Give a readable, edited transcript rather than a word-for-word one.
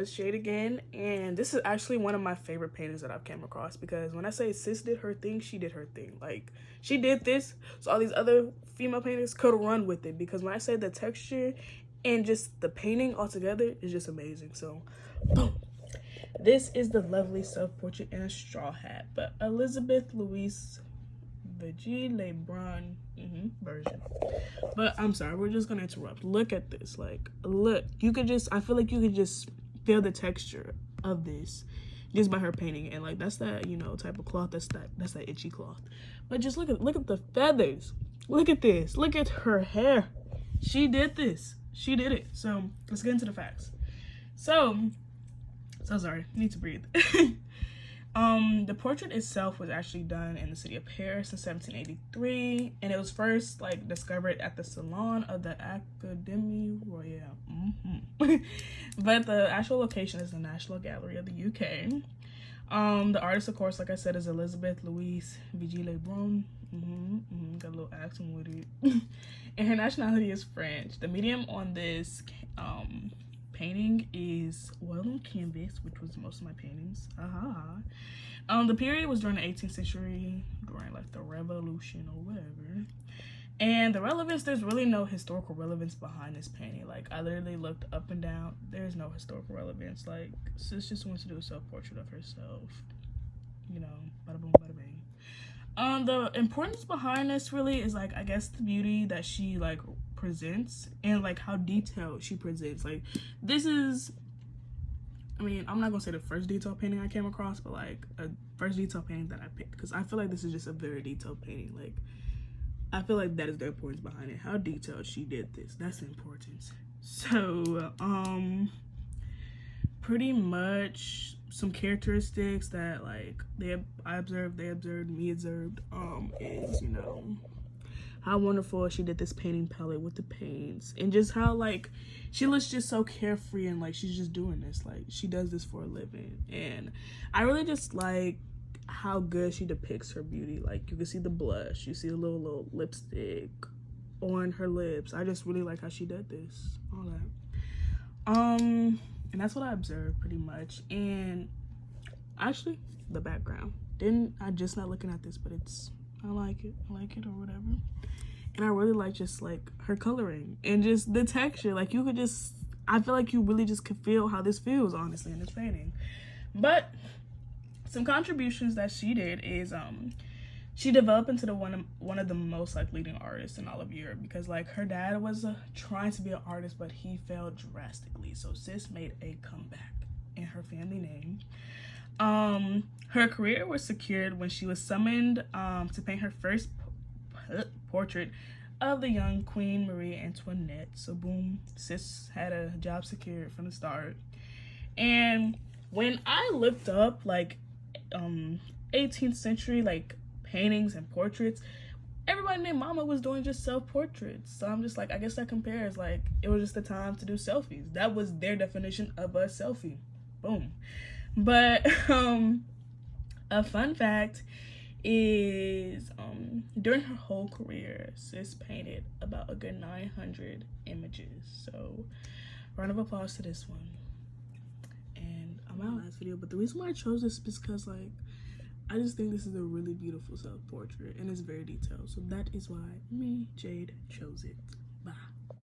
It's Jade again, and this is actually one of my favorite paintings that I've came across, because when I say sis did her thing, she did her thing. Like, she did this, so all these other female painters could run with it, because when I say the texture and just the painting altogether is just amazing. So, boom. This is the lovely self-portrait in a straw hat, but Elizabeth Louise Vigée Lebrun version. But I'm sorry, we're just gonna interrupt. Look at this. Like, look, you could just, I feel like you could just feel the texture of this just by her painting. And like, that's that, you know, type of cloth, that's that itchy cloth. But just look at the feathers. Look at this. Look at her hair. She did this. She did it. So let's get into the facts. So sorry, I need to breathe. The portrait itself was actually done in the city of Paris in 1783, and it was first like discovered at the Salon of the Académie Royale. But the actual location is the National Gallery of the UK. The artist, of course, like I said, is Elizabeth Louise Vigée Lebrun. Got a little accent with it. And her nationality is French. The medium on this painting is oil on canvas, which was most of my paintings. The period was during the 18th century, during like the Revolution or whatever. And the relevance, there's really no historical relevance behind this painting. Like, I literally looked up and down. There's no historical relevance. Like, sis just wants to do a self-portrait of herself. You know, bada boom, bada bang. The importance behind this really is like, I guess, the beauty that she like presents and like how detailed she presents. Like, this is, I mean, I'm not gonna say the first detailed painting I came across, but like a first detailed painting that I picked, because I feel like this is just a very detailed painting. Like, I feel like that is the importance behind it. How detailed she did this, that's the importance. So pretty much some characteristics that like I observed, they observed, me observed, is, you know, how wonderful she did this painting palette with the paints, and just how like she looks just so carefree, and like she's just doing this, like she does this for a living. And I really just like how good she depicts her beauty. Like, you can see the blush, you see the little lipstick on her lips. I just really like how she did this, all that. And that's what I observed pretty much. And actually, the background, I just not looking at this, but I like it or whatever. And I really like just like her coloring and just the texture. Like, you could just, I feel like you really just could feel how this feels, honestly, in this painting. But some contributions that she did is she developed into one of the most like leading artists in all of Europe, because like her dad was trying to be an artist, but he failed drastically. So sis made a comeback in her family name. Her career was secured when she was summoned to paint her first portrait of the young Queen Marie Antoinette. So boom, sis had a job secured from the start. And when I looked up like 18th century like paintings and portraits, everybody named Mama was doing just self-portraits. So I'm just like, I guess that compares. Like, it was just the time to do selfies. That was their definition of a selfie. Boom. But a fun fact is during her whole career, sis painted about a good 900 images. So round of applause to this one. And I'm out last video, but the reason why I chose this is because like I just think this is a really beautiful self-portrait, and it's very detailed. So that is why me, Jade, chose it.